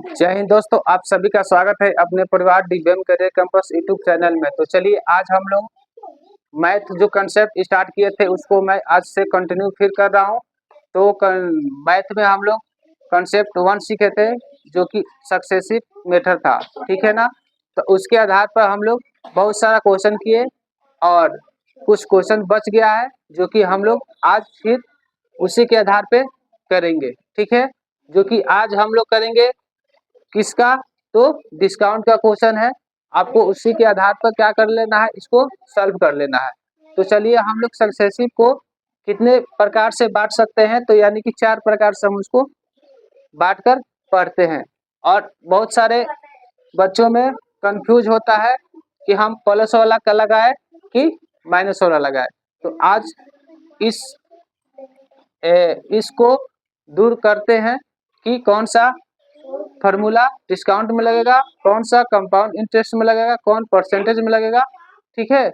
जय हिंद दोस्तों, आप सभी का स्वागत है अपने परिवार DBM career campus YouTube channel में। तो चलिए आज हम लोग मैथ जो कंसेप्ट स्टार्ट किए थे उसको मैं आज से कंटिन्यू फिर कर रहा हूँ। तो मैथ में हम लोग कंसेप्ट 1 सीखे थे जो कि सक्सेसिव मेथड था, ठीक है ना। तो उसके आधार पर हम लोग बहुत सारा क्वेश्चन किए और कुछ क्वेश्चन बच गया है जो कि हम लोग आज फिर उसी के आधार पे करेंगे, ठीक है। जो कि आज हम लोग करेंगे किसका, तो डिस्काउंट का क्वेश्चन है। आपको उसी के आधार पर क्या कर लेना है, इसको सॉल्व कर लेना है। तो चलिए हम लोग सक्सेसिव को कितने प्रकार से बांट सकते हैं, तो यानी कि 4 प्रकार से हम उसको बांट कर पढ़ते हैं। और बहुत सारे बच्चों में कंफ्यूज होता है कि हम प्लस वाला का लगाए कि माइनस वाला लगाए। तो आज इसको दूर करते हैं कि कौन सा फार्मूला डिस्काउंट में लगेगा, कौन सा कंपाउंड इंटरेस्ट में लगेगा, कौन परसेंटेज में लगेगा, ठीक है।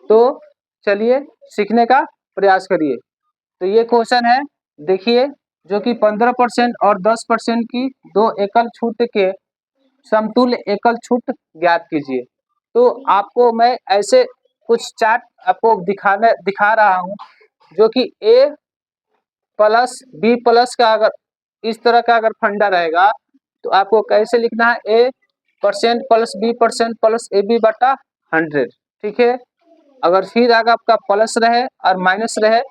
तो चलिए सीखने का प्रयास करिए। तो ये क्वेश्चन है, देखिए, जो कि 15% और 10% की दो एकल छूट के समतुल्य एकल छूट ज्ञात कीजिए। तो आपको मैं ऐसे कुछ चार्ट आपको दिखा रहा हूँ जो कि ए प्लस बी प्लस का अगर इस तरह का अगर फंडा रहेगा तो आपको कैसे लिखना है, A percent plus B percent plus A B बटा 100, ठीक है। अगर फिर अगर आपका प्लस रहे और माइनस रहे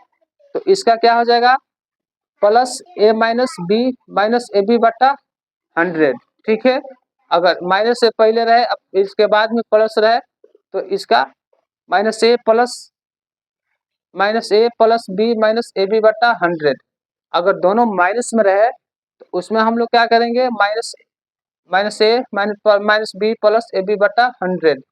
तो इसका क्या हो जाएगा, plus A minus B minus A B बटा 100, ठीक है। अगर माइनस से पहले रहे अब इसके बाद में प्लस रहे तो इसका minus A plus B minus A B बटा 100। अगर दोनों माइनस में रहे तो उसमें हम लोग क्या करेंगे, minus A minus B plus A B बटा 100।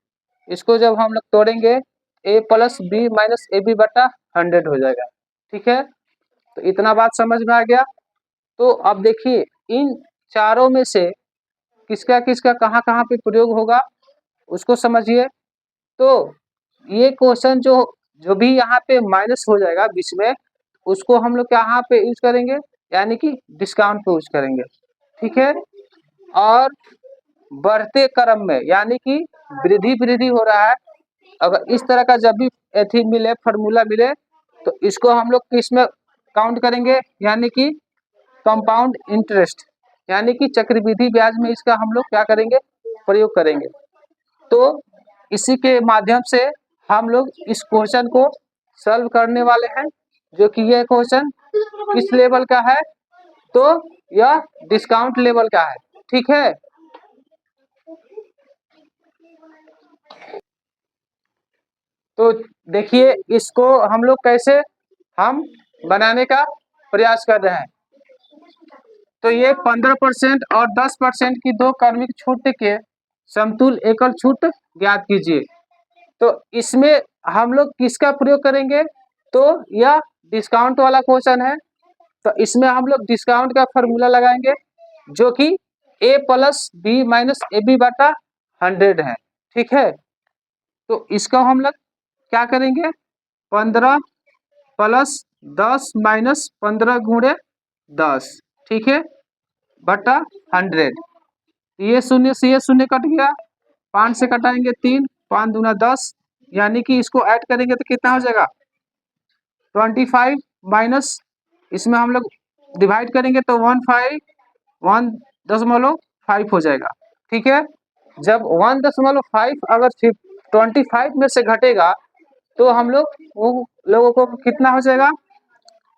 इसको जब हम लोग तोड़ेंगे A plus B minus A B बटा 100 हो जाएगा, ठीक है। तो इतना बात समझ में आ गया। तो अब देखिए इन चारों में से किसका किसका कहाँ कहाँ पे प्रयोग होगा उसको समझिए। तो ये क्वेश्चन जो जो भी यहाँ पे माइनस हो जाएगा बीच में उसको हम लोग यहाँ पे यूज करेंगे, यानी कि डिस्काउंट पे यूज करेंगे, ठीक है। और बढ़ते क्रम में यानी कि वृद्धि वृद्धि हो रहा है, अगर इस तरह का जब भी एथी मिले फार्मूला मिले तो इसको हम लोग किस में काउंट करेंगे, यानी कि कंपाउंड इंटरेस्ट यानी कि चक्रवृद्धि ब्याज में इसका हम लोग क्या करेंगे, प्रयोग करेंगे। तो इसी के माध्यम से हम लोग इस क्वेश्चन को सॉल्व करने वाले हैं, जो कि यह क्वेश्चन किस लेवल का है, तो यह डिस्काउंट लेवल का है, ठीक है। तो देखिए इसको हम लोग कैसे हम बनाने का प्रयास कर रहे हैं। तो ये 15% और 10% की दो क्रमिक छूट के समतुल्य एकल छूट ज्ञात कीजिए। तो इसमें हम लोग किसका प्रयोग करेंगे, तो यह डिस्काउंट वाला क्वेश्चन है। तो इसमें हम लोग डिस्काउंट का फॉर्मूला लगाएंगे जो कि A plus B minus A B बटा 100 है, ठीक है। तो इसका हम लोग क्या करेंगे, 15 प्लस 10 माइनस 15 गुणे 10, ठीक है, बटा 100। ये शून्य से ये शून्य कट गया, 5 से कटाएंगे 3, 5 दूना 10, यानी कि इसको ऐड करेंगे तो कितना हो जाएगा 25 माइनस इसमें हम लोग डिवाइड करेंगे तो 1.5 हो जाएगा, ठीक है। जब 1.5 अगर 25 में से घटेगा तो हम लोग वो लोगों को कितना हो जाएगा,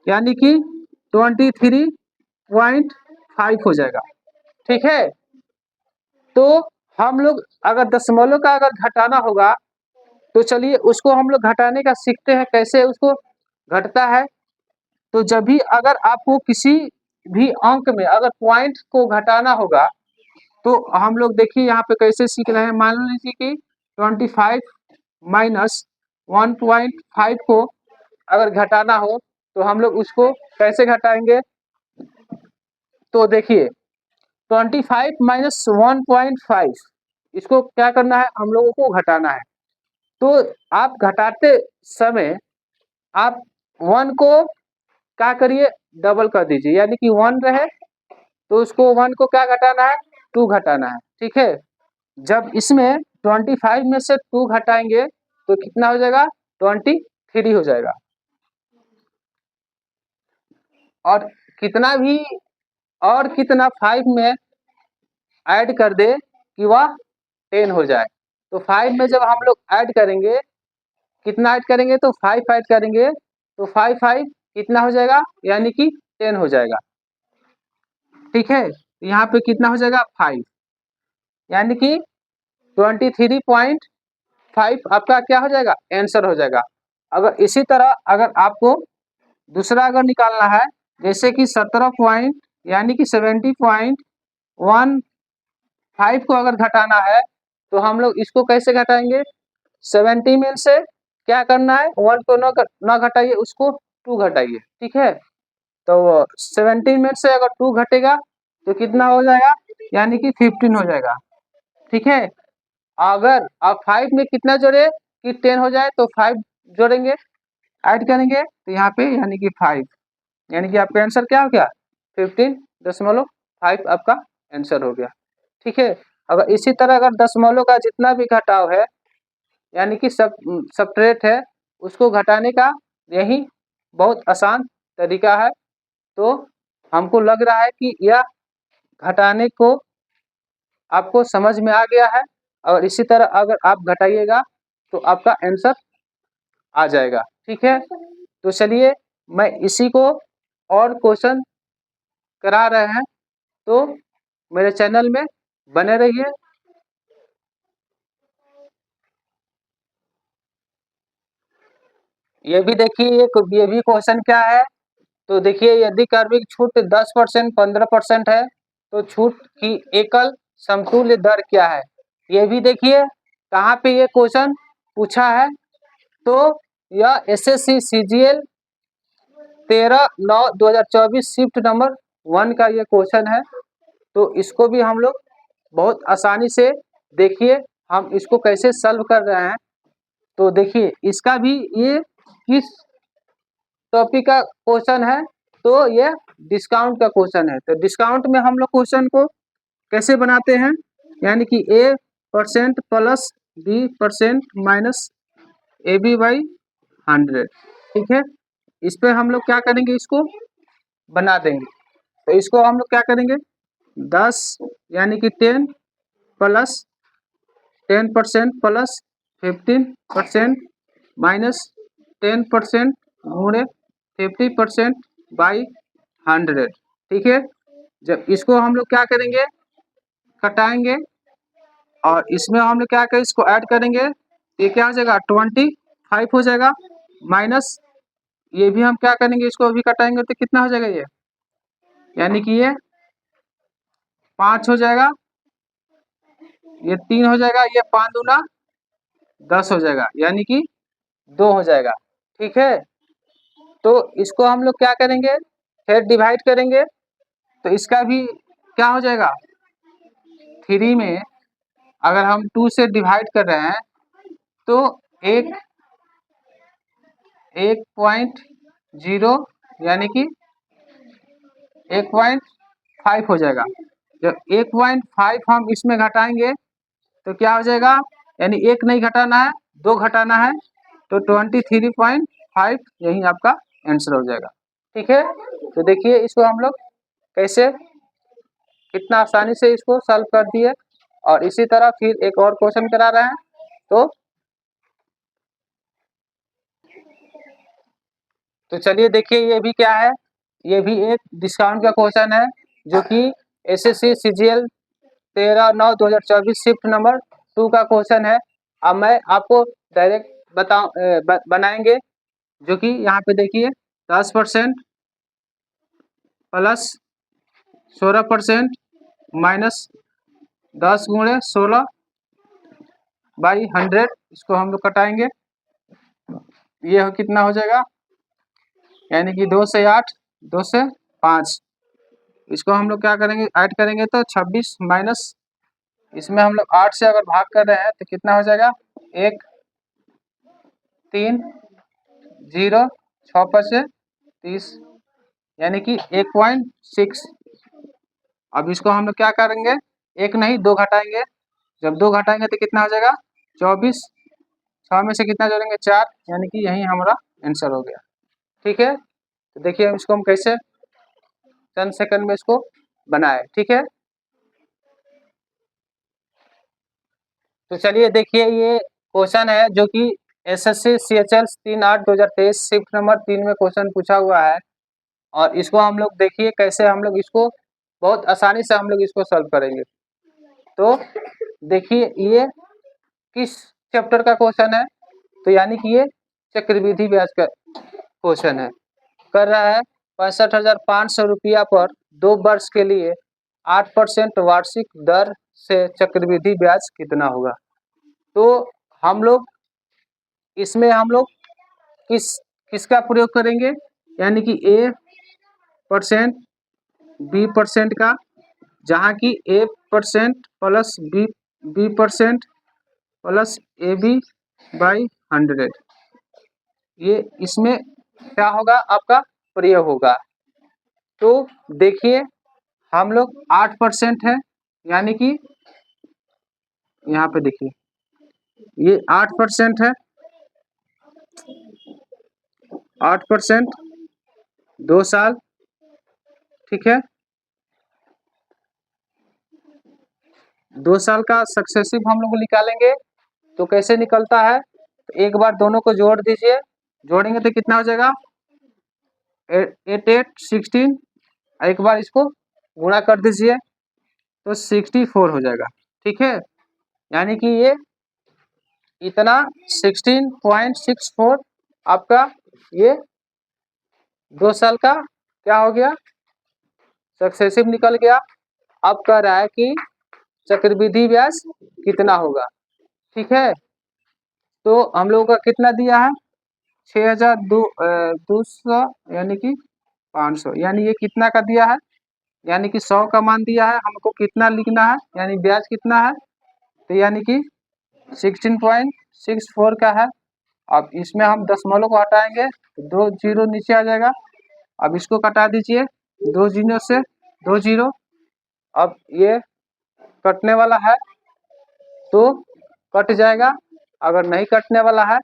यानी कि 23.5 हो जाएगा, ठीक है। तो हम लोग अगर दशमलव का अगर घटाना होगा तो चलिए उसको हम लोग घटाने का सीखते हैं, कैसे उसको घटता है। तो जब भी अगर आपको किसी भी अंक में अगर पॉइंट को घटाना होगा तो हम लोग देखिए यहाँ पे कैसे सीख रहे हैं। मान लीजिए कि 25 माइनस 1.5 को अगर घटाना हो तो हम लोग उसको कैसे घटाएंगे, तो देखिए 25 माइनस 1.5 इसको क्या करना है, हम लोगों को घटाना है। तो आप घटाते समय आप 1 को क्या करिए, डबल कर दीजिए, यानी कि 1 रहे तो उसको 1 को क्या घटाना है 2 घटाना है, ठीक है। जब इसमें 25 में से 2 घटाएंगे तो कितना हो जाएगा, 23 हो जाएगा। और कितना भी और कितना 5 में ऐड कर दे कि वह 10 हो जाए। तो 5 में जब हम लोग ऐड करेंगे, कितना ऐड करेंगे, तो 5 ऐड करेंगे तो 5 5 कितना हो जाएगा, यानी कि 10 हो जाएगा, ठीक है। यहाँ पे कितना हो जाएगा, 5, यानी कि 23.5 आपका क्या हो जाएगा, आंसर हो जाएगा। अगर इसी तरह अगर आपको दूसरा अगर निकालना है, जैसे कि 17 पॉइंट यानी कि 70.15 को अगर घटाना है तो हम लोग इसको कैसे घटाएंगे, 70 में से क्या करना है, 1 को न घटाइए, उसको 2 घटाइए, ठीक है। तो 17 में से अगर 2 घटेगा तो कितना हो जाएगा, यानी कि 15 हो जाएगा, ठीक है। अगर आप 5 में कितना जोड़े कि 10 हो जाए, तो 5 जोड़ेंगे, ऐड करेंगे तो यहाँ पे यानी कि 5, यानी कि आपका आंसर क्या हो गया, 15.5 आपका आंसर हो गया, ठीक है। अगर इसी तरह अगर दशमलव का जितना भी घटाव है, यानी कि सबट्रैक्ट है, उसको घटाने का यही बहुत आसान तरीका है। तो हमको लग रहा है कि यह घटाने को आपको समझ में आ गया है, और इसी तरह अगर आप घटाइएगा तो आपका आंसर आ जाएगा, ठीक है। तो चलिए मैं इसी को और क्वेश्चन करा रहे हैं, तो मेरे चैनल में बने रहिए। ये भी देखिए, ये भी क्वेश्चन क्या है, तो देखिए यदि कार्मिक छूट 10% 15% है तो छूट की एकल समतुल्य दर क्या है। ये भी देखिए कहाँ पे ये क्वेश्चन पूछा है, तो यह एसएससी सीजीएल 13/9/2024 शिफ्ट नंबर 1 का ये क्वेश्चन है। तो इसको भी हम लोग बहुत आसानी से देखिए हम इसको कैसे सॉल्व कर रहे हैं। तो देखिए इसका भी ये किस टॉपिक का क्वेश्चन है, तो ये डिस्काउंट का क्वेश्चन है। तो डिस्काउंट में हम लोग क्वेश्चन को कैसे बनाते हैं, यानी कि A% plus B% minus AB/100, ठीक है। इस पे हम लोग क्या करेंगे, इसको बना देंगे। तो इसको हम लोग क्या करेंगे, 10 यानी कि 10 प्लस 10% प्लस 15% माइनस 10% गुणे 50% बाई 100, ठीक है। जब इसको हम लोग क्या करेंगे, कटाएंगे, और इसमें हम लोग क्या करें, इसको ऐड करेंगे, ये क्या हो जाएगा, 25 हो जाएगा, माइनस ये भी हम क्या करेंगे, इसको भी कटाएंगे तो कितना हो जाएगा, ये यानी कि ये 5 हो जाएगा, ये 3 हो जाएगा, ये 5 दूना 10 हो जाएगा, यानी कि 2 हो जाएगा, ठीक है। तो इसको हम लोग क्या करेंगे, फिर डिवाइड करेंगे, तो इसका भी क्या हो जाएगा, 3 में अगर हम 2 से डिवाइड कर रहे हैं तो 1.0 यानी कि 1.5 हो जाएगा। जब 1.5 हम इसमें घटाएंगे तो क्या हो जाएगा, यानी 1 नहीं घटाना है, 2 घटाना है, तो 23.5 यही आपका आंसर हो जाएगा, ठीक है। तो देखिए इसको हम लोग कैसे कितना आसानी से इसको सॉल्व कर दिए, और इसी तरह फिर एक और क्वेश्चन करा रहे हैं। तो चलिए देखिए ये भी क्या है, ये भी एक डिस्काउंट का क्वेश्चन है, जो कि एसएससी सीजीएल 13/9/2024 शिफ्ट नंबर 2 का क्वेश्चन है। अब मैं आपको डायरेक्ट बनाएंगे, जो कि यहाँ पे देखिए 10% प्लस 16% माइनस 10 गुणे 16 बाई 100, इसको हम लोग कटाएंगे, ये कितना हो जाएगा, यानी कि 2 से 8 2 से 5, इसको हम लोग क्या करेंगे, ऐड करेंगे तो 26 माइनस इसमें हम लोग 8 से अगर भाग कर रहे हैं तो कितना हो जाएगा, 1 3 0 6 से 30, यानी कि 1.6। अब इसको हम लोग क्या करेंगे, 1 नहीं 2 घटाएंगे, जब 2 घटाएंगे तो कितना हो जाएगा 24, 6 में से कितना जोड़ेंगे 4, यानी कि यही हमारा आंसर हो गया। ठीक है, तो देखिए इसको हम कैसे चंद सेकंड में इसको बनाए। ठीक है, तो चलिए देखिए ये क्वेश्चन है जो कि एसएससी सीएचएल 3/8/2023 शिफ्ट नंबर 3 में क्वेश्चन पूछा हुआ है, और इसको हम लोग देखिए कैसे हम लोग इसको बहुत आसानी से हम लोग इसको सॉल्व करेंगे। तो देखिए ये किस चैप्टर का क्वेश्चन है, तो यानी कि ये चक्रवृद्धि ब्याज का क्वेश्चन है। कर रहा है 65,500 रुपया पर 2 वर्ष के लिए 8% वार्षिक दर से चक्रवृद्धि ब्याज कितना होगा। तो हम लोग इसमें हम लोग किसका प्रयोग करेंगे, यानी कि ए परसेंट बी परसेंट का, जहाँ की A percent plus B percent plus A B by 100, ये इसमें क्या होगा आपका प्रयोग होगा। तो देखिए हम लोग 8% है, यानी कि यहाँ पे देखिए ये 8% है, 8% 2 साल। ठीक है, 2 साल का सक्सेसिव हम लोग निकालेंगे, तो कैसे निकलता है, तो एक बार दोनों को जोड़ दीजिए, जोड़ेंगे तो कितना हो जाएगा 8 8 16, एक बार इसको गुणा कर दीजिए तो 64 हो जाएगा। ठीक है, यानी कि ये इतना 16.64 आपका ये 2 साल का क्या हो गया सक्सेसिव निकल गया। अब कह रहा है कि चक्रवृद्धि ब्याज कितना होगा। ठीक है, तो हम लोगों का कितना दिया है 6,200 यानी कि 500, यानी ये कितना का दिया है, यानी कि 100 का मान दिया है, हमको कितना लिखना है, यानी ब्याज कितना है, तो यानी कि 16.64 का है। अब इसमें हम दशमलव को हटाएंगे तो 2 जीरो नीचे आ जाएगा। अब इसको कटा दीजिए 2 जीरो से 2 जीरो, अब ये कटने वाला है तो कट जाएगा, अगर नहीं कटने वाला है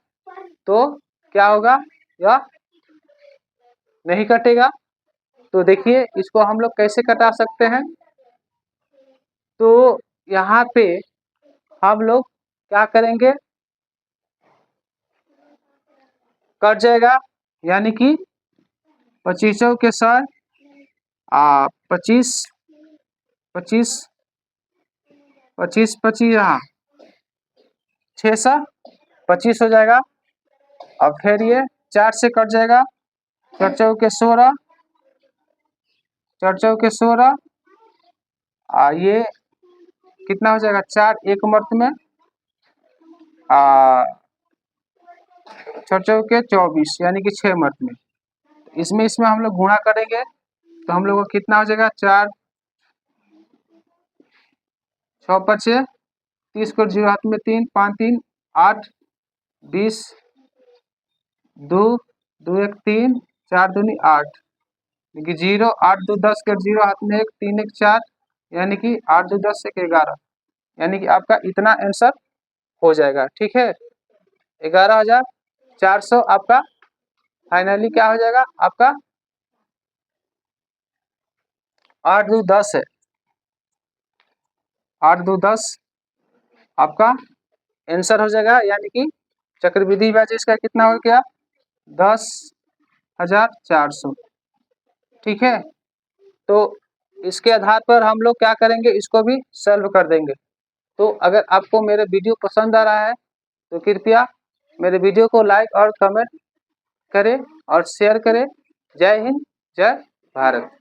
तो क्या होगा, यह नहीं कटेगा। तो देखिए इसको हम लोग कैसे कटा सकते हैं, तो यहाँ पे हम लोग क्या करेंगे, कट जाएगा, यानी कि 25 के साथ 25 25 25 25 यहाँ 625 हो जाएगा। अब फिर ये 4 से कट जाएगा, 4 चौके 16, 4 चौके 16, ये कितना हो जाएगा 4 एक मर्त में 4 चौके 24, यानी कि 6 मर्त में। इसमें हम लोग गुणा करेंगे तो हम लोग को कितना हो जाएगा 4 6 5 30 को 0 हाथ में 3 5 3 8 20 2 2 1 3 4 दूनी 8, यानी 0 8 2 10 के 0 हाथ में 1 3 1 4, यानी कि 8 2 10 1 11, यानी कि आपका इतना आंसर हो जाएगा। ठीक है, 11,400 आपका फाइनली क्या हो जाएगा, आपका 8 2 10 है, 8 2 10 आपका आंसर हो जाएगा, यानी कि चक्रवृद्धि ब्याज इसका कितना हो गया 10,400। ठीक है, तो इसके आधार पर हम लोग क्या करेंगे, इसको भी सॉल्व कर देंगे। तो अगर आपको मेरा वीडियो पसंद आ रहा है तो कृपया मेरे वीडियो को लाइक और कमेंट करें और शेयर करें। जय हिंद, जय भारत।